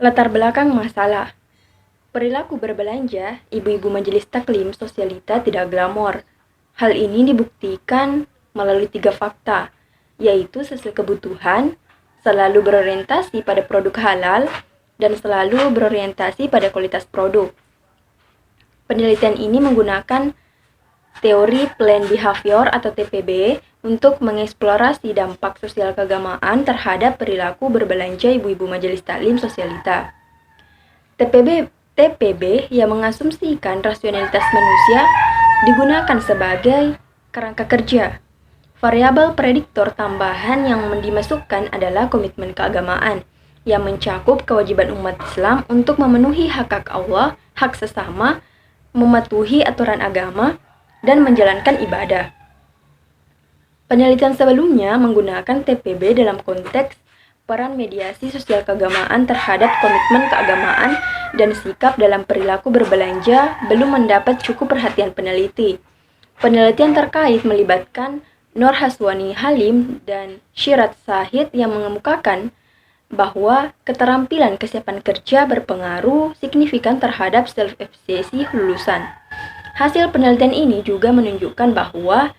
Latar belakang masalah. Perilaku berbelanja ibu-ibu majelis taklim sosialita tidak glamor. Hal ini dibuktikan melalui 3 fakta, yaitu sesuai kebutuhan, selalu berorientasi pada produk halal, dan selalu berorientasi pada kualitas produk. Penelitian ini menggunakan teori Planned Behavior atau TPB untuk mengeksplorasi dampak sosial keagamaan terhadap perilaku berbelanja ibu-ibu majelis taklim sosialita. TPB yang mengasumsikan rasionalitas manusia digunakan sebagai kerangka kerja. Variabel prediktor tambahan yang dimasukkan adalah komitmen keagamaan yang mencakup kewajiban umat Islam untuk memenuhi hak-hak Allah, hak sesama, mematuhi aturan agama, dan menjalankan ibadah. Penelitian sebelumnya menggunakan TPB dalam konteks peran mediasi sosial keagamaan terhadap komitmen keagamaan dan sikap dalam perilaku berbelanja belum mendapat cukup perhatian peneliti. Penelitian terkait melibatkan Nur Haswani Halim dan Syirat Sahid yang mengemukakan bahwa keterampilan kesiapan kerja berpengaruh signifikan terhadap self-efficacy lulusan. Hasil penelitian ini juga menunjukkan bahwa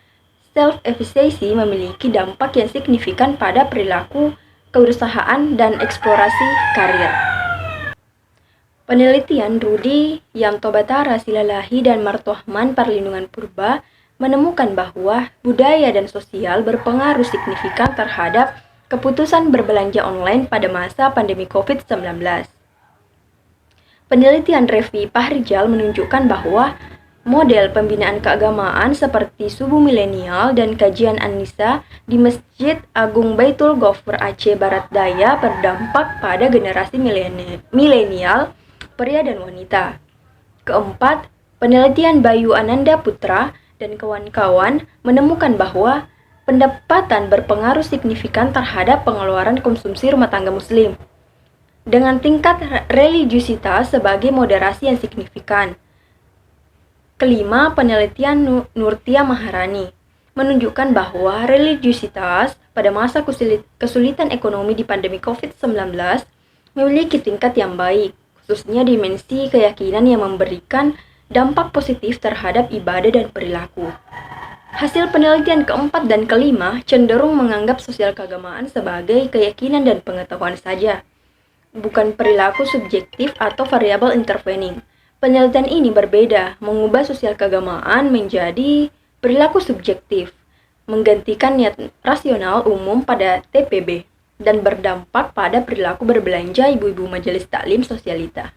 self-efficacy memiliki dampak yang signifikan pada perilaku kewirausahaan dan eksplorasi karir. Penelitian Rudi Yantobatara Silalahi dan Martohman Perlindungan Purba menemukan bahwa budaya dan sosial berpengaruh signifikan terhadap keputusan berbelanja online pada masa pandemi COVID-19. Penelitian Revi Pahrijal menunjukkan bahwa model pembinaan keagamaan seperti subuh milenial dan kajian An-Nisa di Masjid Agung Baitul Gofur Aceh Barat Daya berdampak pada generasi milenial, pria dan wanita. Keempat, penelitian Bayu Ananda Putra dan kawan-kawan menemukan bahwa pendapatan berpengaruh signifikan terhadap pengeluaran konsumsi rumah tangga muslim, dengan tingkat religiusitas sebagai moderasi yang signifikan. Kelima, penelitian Nurtia Maharani menunjukkan bahwa religiusitas pada masa kesulitan ekonomi di pandemi COVID-19 memiliki tingkat yang baik, khususnya dimensi keyakinan yang memberikan dampak positif terhadap ibadah dan perilaku. Hasil penelitian keempat dan kelima cenderung menganggap sosial keagamaan sebagai keyakinan dan pengetahuan saja, bukan perilaku subjektif atau variabel intervening. Penelitian ini berbeda, mengubah sosial keagamaan menjadi perilaku subjektif, menggantikan niat rasional umum pada TPB, dan berdampak pada perilaku berbelanja ibu-ibu majelis taklim sosialita.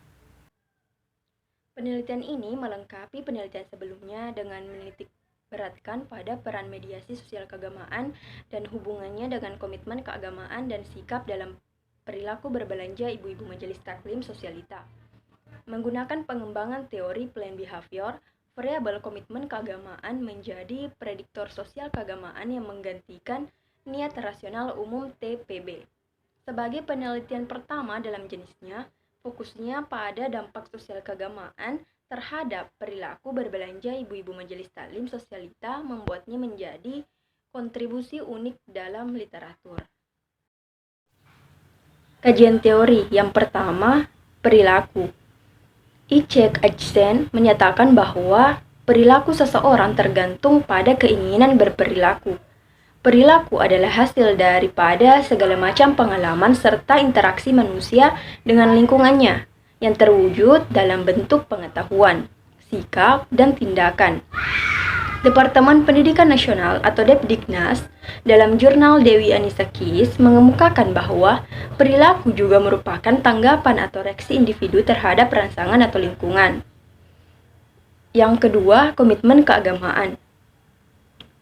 Penelitian ini melengkapi penelitian sebelumnya dengan menitik beratkan pada peran mediasi sosial keagamaan dan hubungannya dengan komitmen keagamaan dan sikap dalam perilaku berbelanja ibu-ibu majelis taklim sosialita. Menggunakan pengembangan teori Planned Behavior, variabel komitmen keagamaan menjadi prediktor sosial keagamaan yang menggantikan niat rasional umum TPB. Sebagai penelitian pertama dalam jenisnya, fokusnya pada dampak sosial keagamaan terhadap perilaku berbelanja ibu-ibu majelis taklim sosialita membuatnya menjadi kontribusi unik dalam literatur. Kajian teori yang pertama, perilaku. Icek Ajsen menyatakan bahwa perilaku seseorang tergantung pada keinginan berperilaku. Perilaku adalah hasil daripada segala macam pengalaman serta interaksi manusia dengan lingkungannya yang terwujud dalam bentuk pengetahuan, sikap, dan tindakan. Departemen Pendidikan Nasional atau Depdiknas dalam jurnal Dewi Anissa Kis mengemukakan bahwa perilaku juga merupakan tanggapan atau reaksi individu terhadap rangsangan atau lingkungan. Yang kedua, komitmen keagamaan.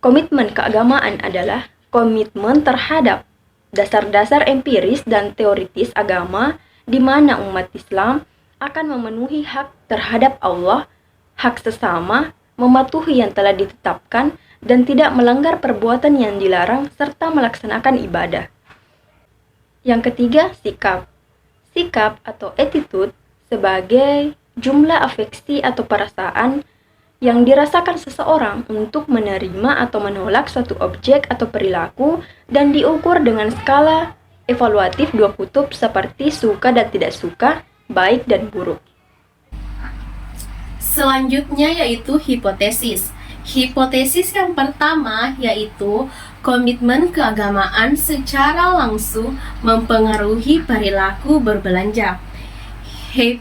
Komitmen keagamaan adalah komitmen terhadap dasar-dasar empiris dan teoritis agama di mana umat Islam akan memenuhi hak terhadap Allah, hak sesama, mematuhi yang telah ditetapkan, dan tidak melanggar perbuatan yang dilarang serta melaksanakan ibadah. Yang ketiga, sikap. Sikap atau attitude sebagai jumlah afeksi atau perasaan yang dirasakan seseorang untuk menerima atau menolak suatu objek atau perilaku dan diukur dengan skala evaluatif dua kutub seperti suka dan tidak suka, baik dan buruk. Selanjutnya yaitu hipotesis. Hipotesis yang pertama yaitu komitmen keagamaan secara langsung mempengaruhi perilaku berbelanja.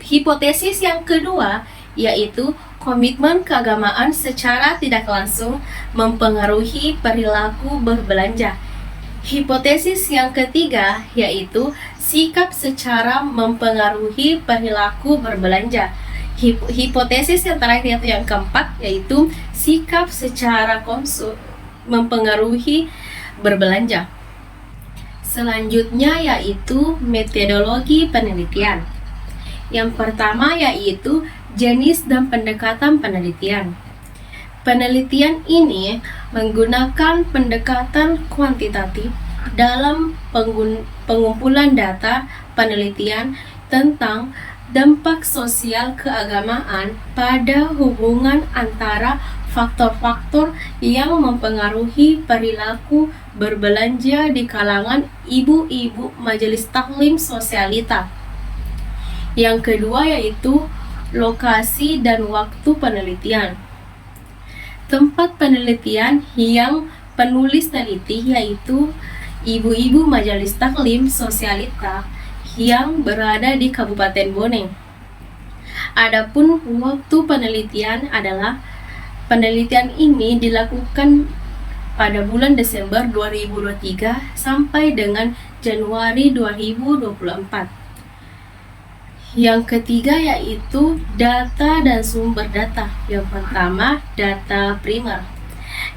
Hipotesis yang kedua yaitu komitmen keagamaan secara tidak langsung mempengaruhi perilaku berbelanja. Hipotesis yang ketiga yaitu sikap secara mempengaruhi perilaku berbelanja. Hipotesis yang terakhir yaitu yang keempat yaitu sikap secara mempengaruhi berbelanja. Selanjutnya yaitu metodologi penelitian. Yang pertama yaitu jenis dan pendekatan penelitian. Penelitian ini menggunakan pendekatan kuantitatif dalam pengumpulan data penelitian tentang dampak sosial keagamaan pada hubungan antara faktor-faktor yang mempengaruhi perilaku berbelanja di kalangan ibu-ibu majelis taklim sosialita. Yang kedua yaitu lokasi dan waktu penelitian. Tempat penelitian yang penulis teliti yaitu ibu-ibu majelis taklim sosialita yang berada di Kabupaten Bone. Adapun waktu penelitian adalah penelitian ini dilakukan pada bulan Desember 2023 sampai dengan Januari 2024. Yang ketiga yaitu data dan sumber data. Yang pertama, data primer.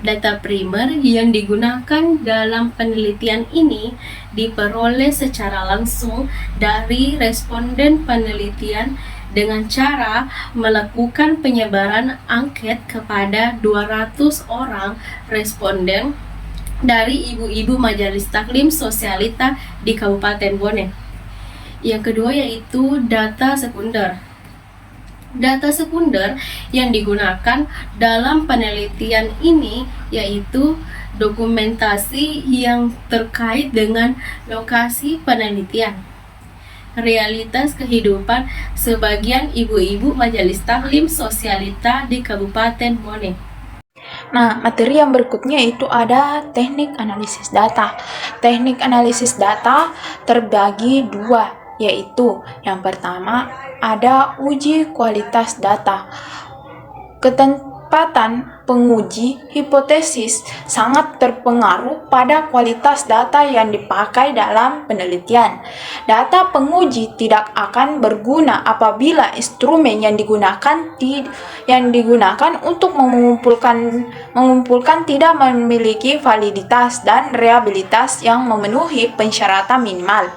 Data primer yang digunakan dalam penelitian ini diperoleh secara langsung dari responden penelitian dengan cara melakukan penyebaran angket kepada 200 orang responden dari ibu-ibu majelis taklim sosialita di Kabupaten Bone. Yang kedua yaitu data sekunder. Data sekunder yang digunakan dalam penelitian ini yaitu dokumentasi yang terkait dengan lokasi penelitian, realitas kehidupan sebagian ibu-ibu majelis taklim sosialita di Kabupaten Bone. Nah, materi yang berikutnya itu ada teknik analisis data. Teknik analisis data terbagi dua, yaitu yang pertama ada uji kualitas data. Ketepatan penguji hipotesis sangat terpengaruh pada kualitas data yang dipakai dalam penelitian. Data penguji tidak akan berguna apabila instrumen yang digunakan untuk mengumpulkan tidak memiliki validitas dan reliabilitas yang memenuhi persyaratan minimal.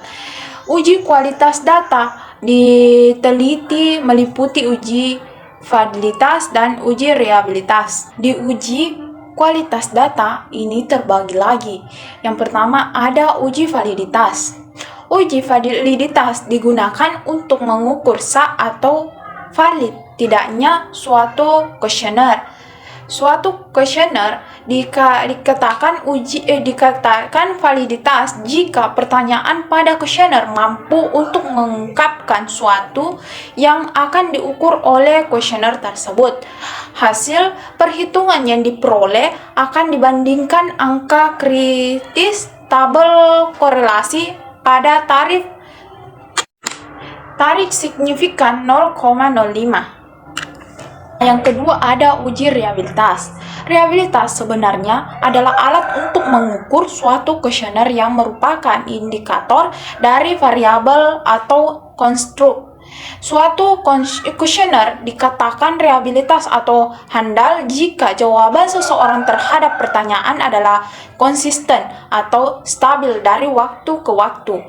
Uji kualitas data diteliti meliputi uji validitas dan uji reliabilitas. Di uji kualitas data ini terbagi lagi. Yang pertama ada uji validitas. Uji validitas digunakan untuk mengukur sah atau valid tidaknya suatu kuesioner. Suatu kuesioner dikatakan validitas jika pertanyaan pada kuesioner mampu untuk mengungkapkan suatu yang akan diukur oleh kuesioner tersebut. Hasil perhitungan yang diperoleh akan dibandingkan angka kritis tabel korelasi pada tarik signifikan 0,05. Yang kedua ada uji reliabilitas. Reliabilitas sebenarnya adalah alat untuk mengukur suatu kuesioner yang merupakan indikator dari variabel atau konstruk. Suatu kuesioner dikatakan reliabilitas atau handal jika jawaban seseorang terhadap pertanyaan adalah konsisten atau stabil dari waktu ke waktu.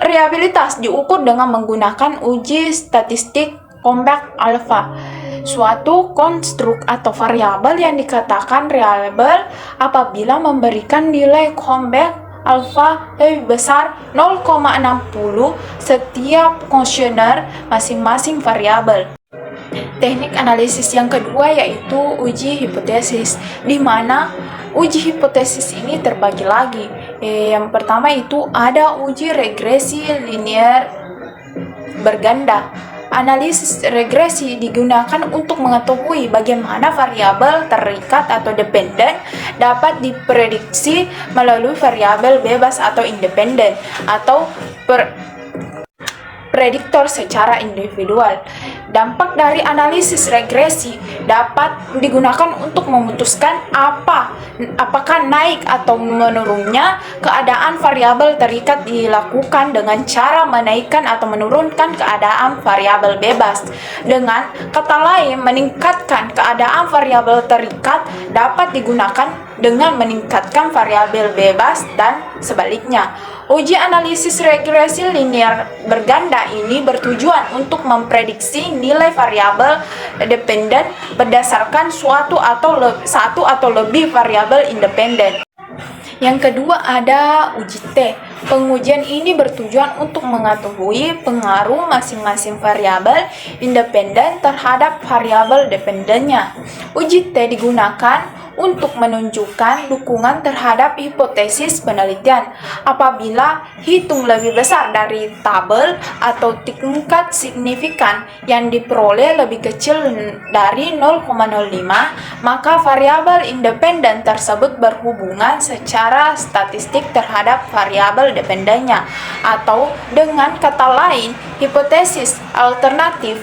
Reliabilitas diukur dengan menggunakan uji statistik Comeback alpha. Suatu konstruk atau variabel yang dikatakan reliable apabila memberikan nilai comeback alpha lebih besar 0,60 setiap kuesioner masing-masing variabel. Teknik analisis yang kedua yaitu uji hipotesis, di mana uji hipotesis ini terbagi lagi, Yang pertama itu ada uji regresi linear berganda. Analisis regresi digunakan untuk mengetahui bagaimana variabel terikat atau dependen dapat diprediksi melalui variabel bebas atau independen atau prediktor secara individual. Dampak dari analisis regresi dapat digunakan untuk memutuskan apakah naik atau menurunnya keadaan variabel terikat dilakukan dengan cara menaikkan atau menurunkan keadaan variabel bebas. Dengan kata lain, meningkatkan keadaan variabel terikat dapat digunakan dengan meningkatkan variabel bebas dan sebaliknya. Uji analisis regresi linear berganda ini bertujuan untuk memprediksi nilai variabel dependen berdasarkan satu atau lebih variabel independen. Yang kedua ada uji T. Pengujian ini bertujuan untuk mengetahui pengaruh masing-masing variabel independen terhadap variabel dependennya. Uji T digunakan untuk menunjukkan dukungan terhadap hipotesis penelitian. Apabila hitung lebih besar dari tabel atau tingkat signifikan yang diperoleh lebih kecil dari 0,05, maka variabel independen tersebut berhubungan secara statistik terhadap variabel dependennya, atau dengan kata lain, hipotesis alternatif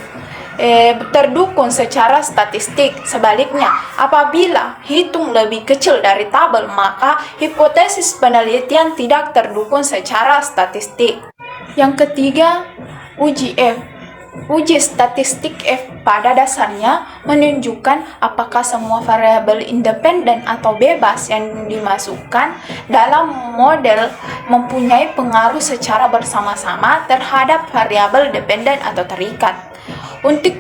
terdukung secara statistik. Sebaliknya, apabila hitung lebih kecil dari tabel, maka hipotesis penelitian tidak terdukung secara statistik. Yang ketiga, uji F. Uji statistik F pada dasarnya menunjukkan apakah semua variabel independen atau bebas yang dimasukkan dalam model mempunyai pengaruh secara bersama-sama terhadap variabel dependen atau terikat. Untuk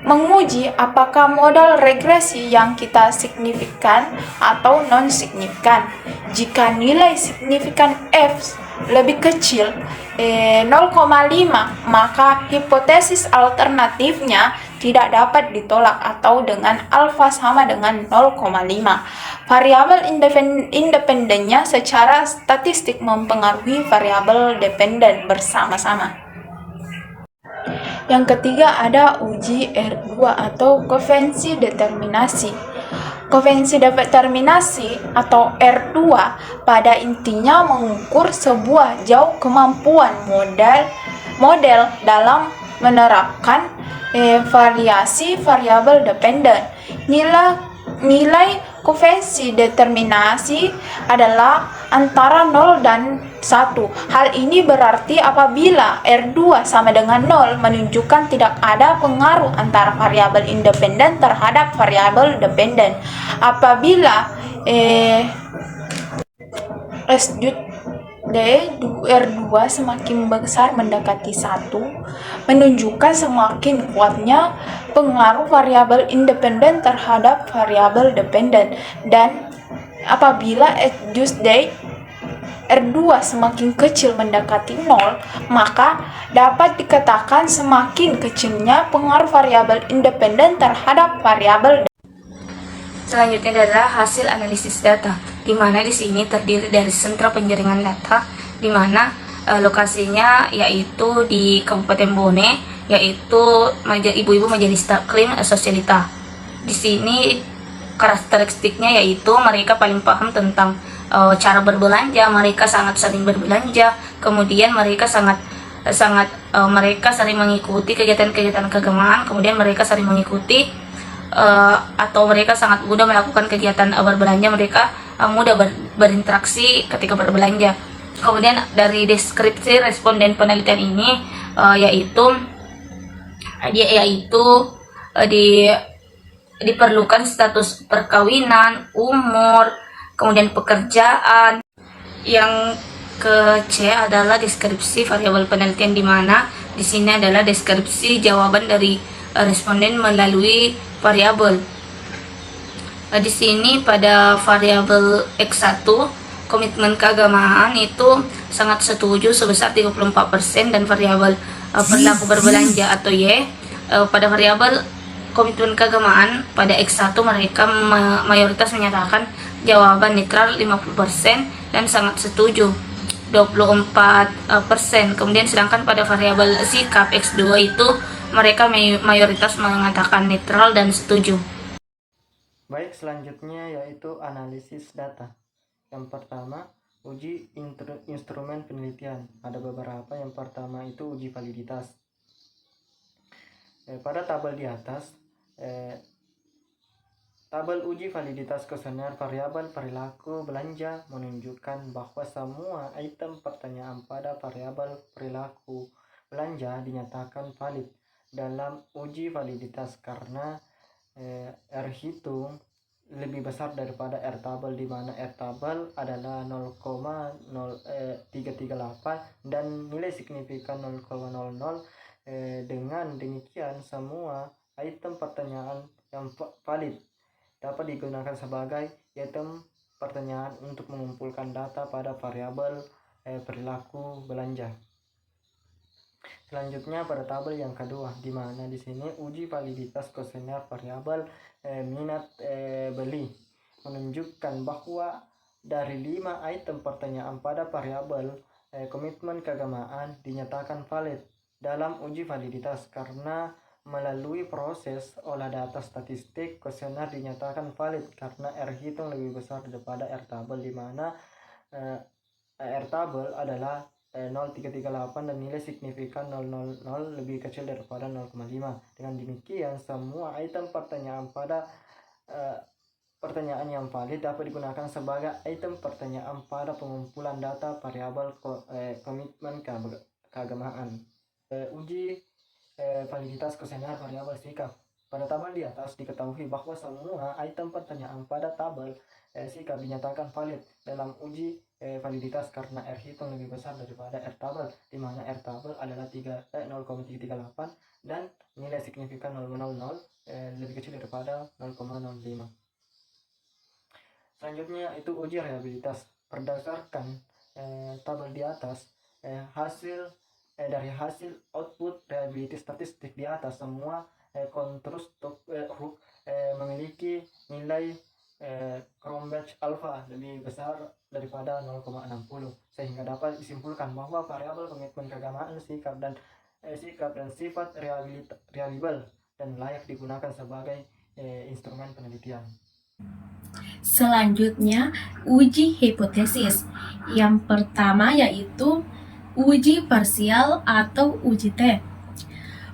menguji apakah model regresi yang kita signifikan atau non-signifikan. Jika nilai signifikan F lebih kecil 0,5, maka hipotesis alternatifnya tidak dapat ditolak atau dengan alfa sama dengan 0,5. Variabel independennya secara statistik mempengaruhi variabel dependen bersama-sama. Yang ketiga ada uji R2 atau koefiensi determinasi. Koefiensi determinasi atau R2 pada intinya mengukur sebuah jauh kemampuan model dalam menerapkan variasi variabel dependen. Nilai koefiensi determinasi adalah antara 0 dan 1. Hal ini berarti apabila R2 sama dengan 0 menunjukkan tidak ada pengaruh antara variabel independen terhadap variabel dependen. Apabila R2 semakin besar mendekati 1, menunjukkan semakin kuatnya pengaruh variabel independen terhadap variabel dependen. Dan apabila R2 semakin kecil mendekati 0, maka dapat dikatakan semakin kecilnya pengaruh variabel independen terhadap variabel. Selanjutnya adalah hasil analisis data, di mana di sini terdiri dari sentra penjaringan data, di mana lokasinya yaitu di Kabupaten Bone, yaitu Ibu-Ibu Majelis Taklim Sosialita. Di sini karakteristiknya yaitu mereka paling paham tentang cara berbelanja, mereka sangat sering berbelanja, kemudian mereka mereka sering mengikuti kegiatan-kegiatan keagamaan, kemudian mereka sering mengikuti atau mereka sangat mudah melakukan kegiatan berbelanja, mereka mudah berinteraksi ketika berbelanja. Kemudian dari deskripsi responden penelitian ini diperlukan status perkawinan, umur, kemudian pekerjaan. Yang ke-C adalah deskripsi variabel penelitian, di mana di sini adalah deskripsi jawaban dari responden melalui variabel. Di sini pada variabel X1 komitmen keagamaan itu sangat setuju sebesar 34%, dan variabel perilaku berbelanja atau Y pada variabel komitmen keagamaan, pada X1 mereka mayoritas menyatakan jawaban netral 50% dan sangat setuju 24%. Kemudian sedangkan pada variabel sikap X2 itu mereka mayoritas mengatakan netral dan setuju. Baik, selanjutnya yaitu analisis data. Yang pertama, uji instrumen penelitian. Ada beberapa. Yang pertama itu uji validitas. Pada tabel di atas, tabel uji validitas kuesioner variabel perilaku belanja menunjukkan bahwa semua item pertanyaan pada variabel perilaku belanja dinyatakan valid dalam uji validitas karena R hitung lebih besar daripada R tabel, di mana R tabel adalah 0,0338 dan nilai signifikan 0,00. Dengan demikian semua item pertanyaan yang valid dapat digunakan sebagai item pertanyaan untuk mengumpulkan data pada variabel perilaku belanja. Selanjutnya pada tabel yang kedua, di mana di sini uji validitas kuesioner variabel minat beli menunjukkan bahwa dari 5 item pertanyaan pada variabel komitmen keagamaan dinyatakan valid dalam uji validitas karena melalui proses olah data statistik kuesioner dinyatakan valid karena R hitung lebih besar daripada R tabel, di mana R tabel adalah 0,338 dan nilai signifikan 0,00 lebih kecil daripada 0,5. Dengan demikian semua item pertanyaan pada pertanyaan yang valid dapat digunakan sebagai item pertanyaan pada pengumpulan data variabel komitmen keagamaan. Uji validitas kuesioner variabel sikap. Pada tabel di atas diketahui bahwa semua item pertanyaan pada tabel sikap dinyatakan valid dalam uji validitas karena R hitung lebih besar daripada R tabel, di mana R tabel adalah 0,338 dan nilai signifikan 0,00 lebih kecil daripada 0,05. Selanjutnya itu uji reliabilitas. Berdasarkan tabel di atas, dari hasil output reliability statistik di atas, semua konstruk memiliki nilai Cronbach alpha lebih besar daripada 0,60, sehingga dapat disimpulkan bahwa variabel komitmen keagamaan sikap dan sifat reliable dan layak digunakan sebagai instrumen penelitian. Selanjutnya, uji hipotesis. Yang pertama yaitu uji parsial atau uji T.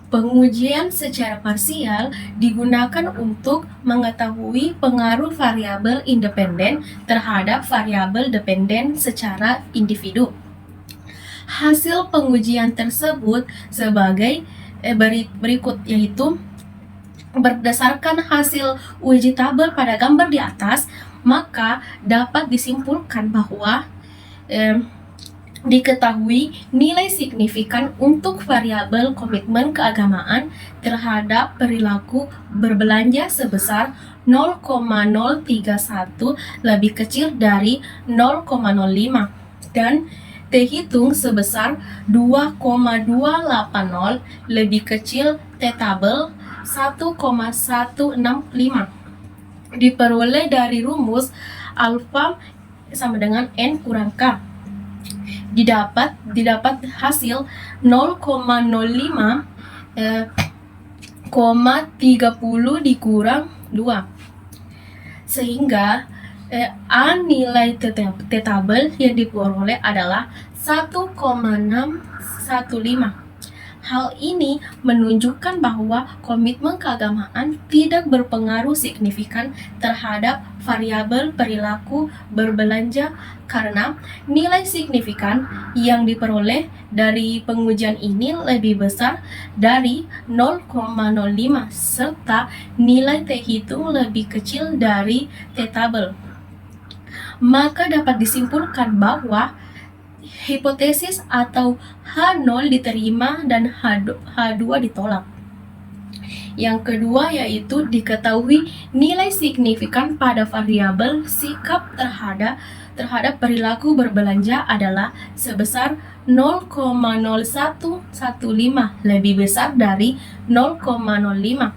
Pengujian secara parsial digunakan untuk mengetahui pengaruh variabel independen terhadap variabel dependen secara individu. Hasil pengujian tersebut sebagai berikut, yaitu berdasarkan hasil uji tabel pada gambar di atas, maka dapat disimpulkan bahwa diketahui nilai signifikan untuk variabel komitmen keagamaan terhadap perilaku berbelanja sebesar 0,031 lebih kecil dari 0,05 dan T hitung sebesar 2,280 lebih kecil T tabel 1,165 diperoleh dari rumus alfa sama dengan N kurang K. Didapat hasil 0,05 30 dikurang 2, sehingga A nilai T tabel yang diperoleh adalah 1,615. Hal ini menunjukkan bahwa komitmen keagamaan tidak berpengaruh signifikan terhadap variabel perilaku berbelanja karena nilai signifikan yang diperoleh dari pengujian ini lebih besar dari 0,05 serta nilai T hitung lebih kecil dari T tabel. Maka dapat disimpulkan bahwa hipotesis atau H0 diterima dan H2 ditolak. Yang kedua yaitu diketahui nilai signifikan pada variabel sikap terhadap perilaku berbelanja adalah sebesar 0,0115 lebih besar dari 0,05.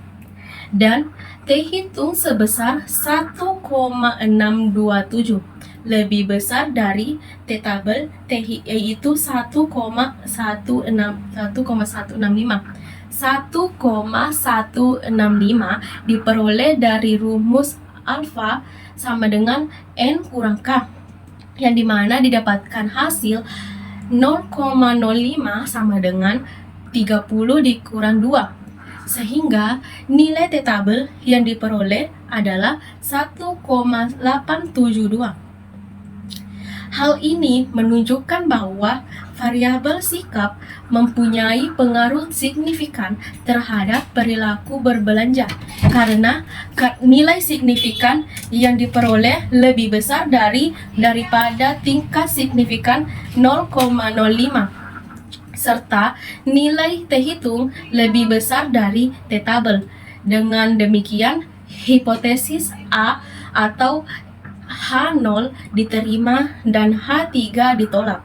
dan terhitung sebesar 1,627, lebih besar dari tabel yaitu 1,165 diperoleh dari rumus alfa sama dengan N kurang K, yang dimana didapatkan hasil 0,05 sama dengan 30 dikurang 2, sehingga nilai tabel yang diperoleh adalah 1,872. Hal ini menunjukkan bahwa variabel sikap mempunyai pengaruh signifikan terhadap perilaku berbelanja karena nilai signifikan yang diperoleh lebih besar daripada tingkat signifikan 0,05, serta nilai terhitung lebih besar dari tabel. Dengan demikian, hipotesis A atau H0 diterima dan H3 ditolak.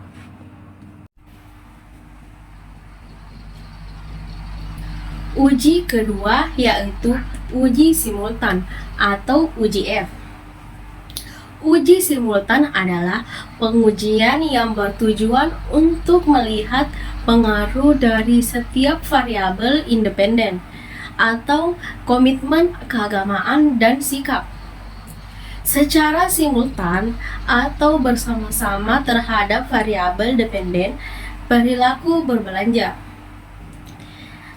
Uji kedua yaitu uji simultan atau uji F. Uji simultan adalah pengujian yang bertujuan untuk melihat pengaruh dari setiap variabel independen atau komitmen keagamaan dan sikap secara simultan atau bersama-sama terhadap variabel dependen perilaku berbelanja.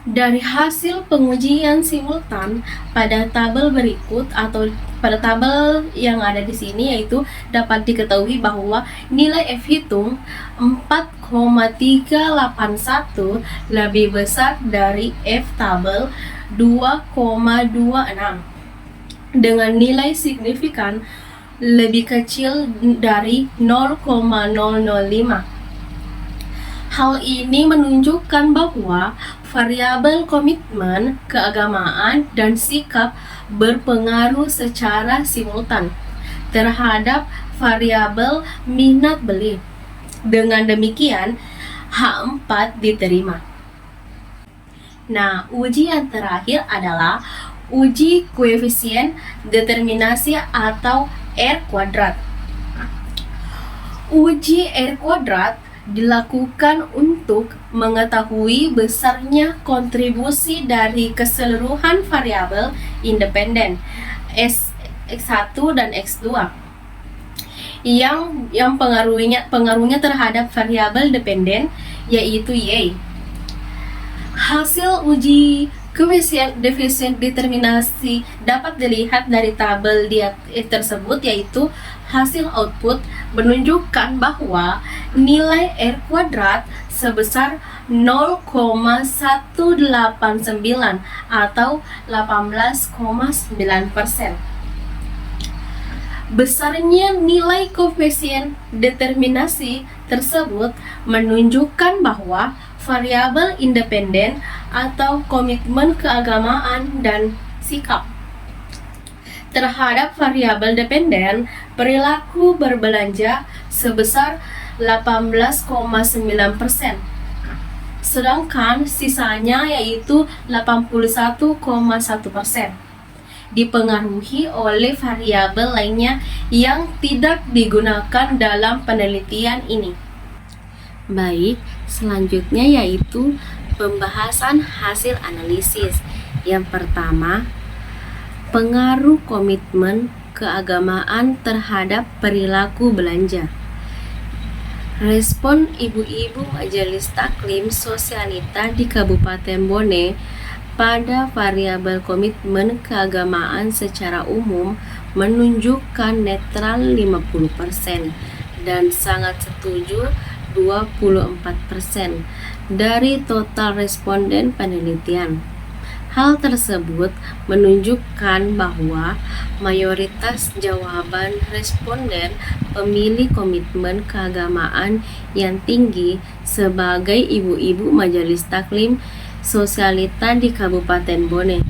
Dari hasil pengujian simultan pada tabel berikut atau pada tabel yang ada di sini, yaitu dapat diketahui bahwa nilai F hitung 4,381 lebih besar dari F tabel 2,26 dengan nilai signifikan lebih kecil dari 0,005. Hal ini menunjukkan bahwa variabel komitmen, keagamaan, dan sikap berpengaruh secara simultan terhadap variabel minat beli. Dengan demikian, H4 diterima. Nah, uji yang terakhir adalah uji koefisien determinasi atau R kuadrat. Uji R kuadrat dilakukan untuk mengetahui besarnya kontribusi dari keseluruhan variabel independen X1 dan X2 yang pengaruhnya terhadap variabel dependen yaitu Y. Hasil uji koefisien determinasi dapat dilihat dari tabel tersebut, yaitu hasil output menunjukkan bahwa nilai R kuadrat sebesar 0,189 atau 18,9%. Besarnya nilai koefisien determinasi tersebut menunjukkan bahwa variabel independen atau komitmen keagamaan dan sikap terhadap variabel dependen perilaku berbelanja sebesar 18,9%, sedangkan sisanya yaitu 81,1% dipengaruhi oleh variabel lainnya yang tidak digunakan dalam penelitian ini. Baik, selanjutnya yaitu pembahasan hasil analisis. Yang pertama, pengaruh komitmen keagamaan terhadap perilaku belanja. Respon ibu-ibu Majelis Taklim Sosialita di Kabupaten Bone pada variabel komitmen keagamaan secara umum menunjukkan netral 50% dan sangat setuju 24% dari total responden penelitian. Hal tersebut menunjukkan bahwa mayoritas jawaban responden memilih komitmen keagamaan yang tinggi sebagai ibu-ibu Majelis Taklim Sosialita di Kabupaten Bone.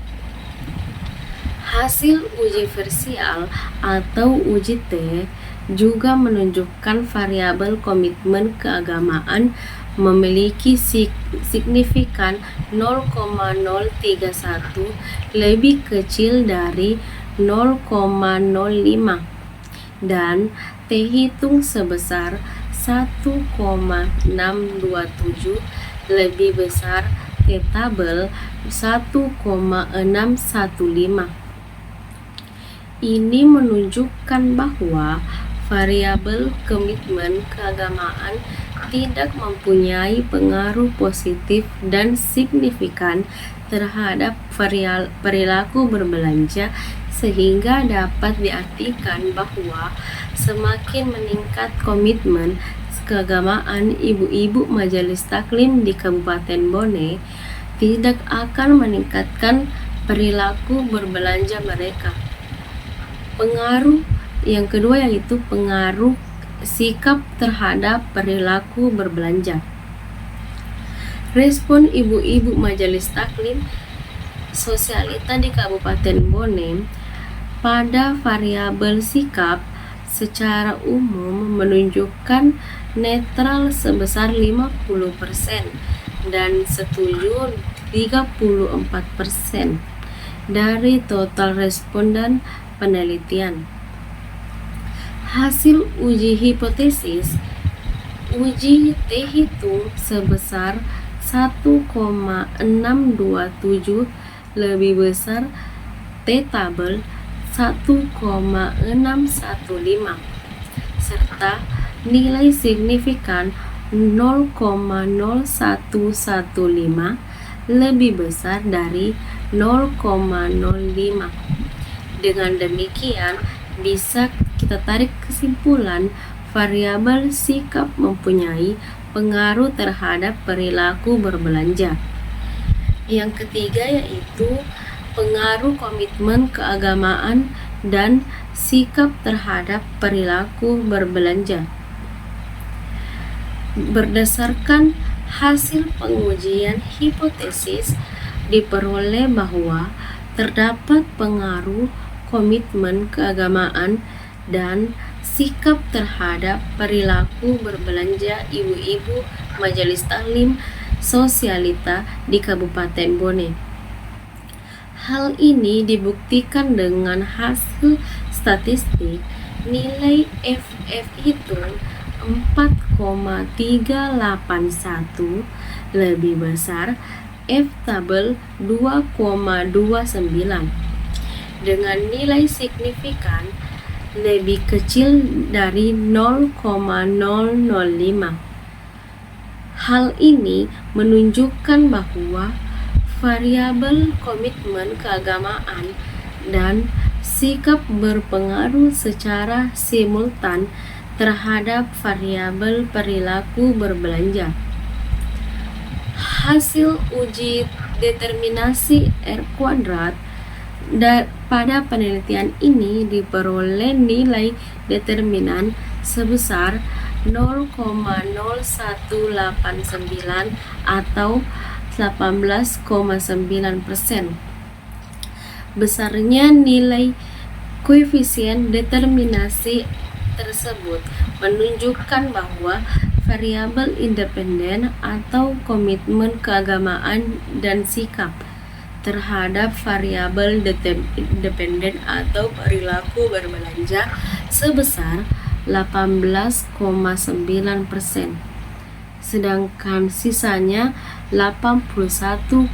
Hasil uji versial atau uji T juga menunjukkan variabel komitmen keagamaan memiliki signifikan 0,031 lebih kecil dari 0,05 dan T hitung sebesar 1,627 lebih besar T tabel 1,615. Ini menunjukkan bahwa variabel komitmen keagamaan tidak mempunyai pengaruh positif dan signifikan terhadap perilaku berbelanja, sehingga dapat diartikan bahwa semakin meningkat komitmen keagamaan ibu-ibu majelis taklim di Kabupaten Bone, tidak akan meningkatkan perilaku berbelanja mereka. Pengaruh yang kedua yaitu pengaruh sikap terhadap perilaku berbelanja. Respon ibu-ibu majelis taklim sosialita di Kabupaten Bone pada variabel sikap secara umum menunjukkan netral sebesar 50% dan setuju 34% dari total responden penelitian. Hasil uji hipotesis, uji T hitung sebesar 1,627 lebih besar T tabel 1,615 serta nilai signifikan 0,0115 lebih besar dari 0,05. Dengan demikian, bisa kita tarik kesimpulan variabel sikap mempunyai pengaruh terhadap perilaku berbelanja. Yang ketiga yaitu pengaruh komitmen keagamaan dan sikap terhadap perilaku berbelanja. Berdasarkan hasil pengujian hipotesis, diperoleh bahwa terdapat pengaruh komitmen keagamaan dan sikap terhadap perilaku berbelanja ibu-ibu majelis taklim sosialita di Kabupaten Bone. Hal ini dibuktikan dengan hasil statistik nilai FF hitung 4,381 lebih besar F tabel 2,29 dengan nilai signifikan lebih kecil dari 0,005. Hal ini menunjukkan bahwa variabel komitmen keagamaan dan sikap berpengaruh secara simultan terhadap variabel perilaku berbelanja. Hasil uji determinasi R kuadrat pada penelitian ini diperoleh nilai determinan sebesar 0,0189 atau 18,9%. Besarnya nilai koefisien determinasi tersebut menunjukkan bahwa variabel independen atau komitmen keagamaan dan sikap terhadap variabel dependen atau perilaku berbelanja sebesar 18,9%, sedangkan sisanya 81,1%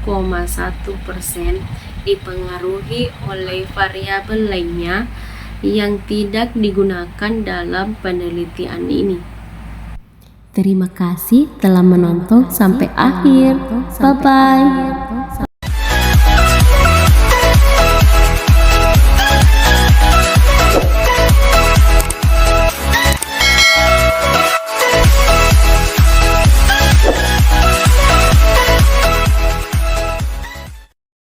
dipengaruhi oleh variabel lainnya yang tidak digunakan dalam penelitian ini. Terima kasih telah menonton sampai akhir. Bye-bye.